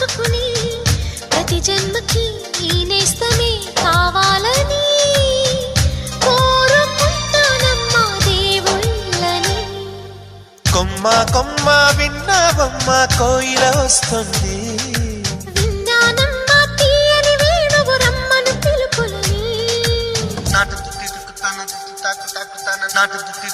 మార్చుకుని ప్రతి జన్మకి ఈ నేస్తమే కావాలని కోరుకుంటానమ్మా దేవుళ్ళని. కొమ్మ కొమ్మ విన్నావమ్మ కోయిల వస్తుంది, విన్నానమ్మా తీయని వేణువు రమ్మను పిలుపులని. నాటు తుక్కి తుక్కుతాను తాకు తాకుతాను నాటు తుక్కి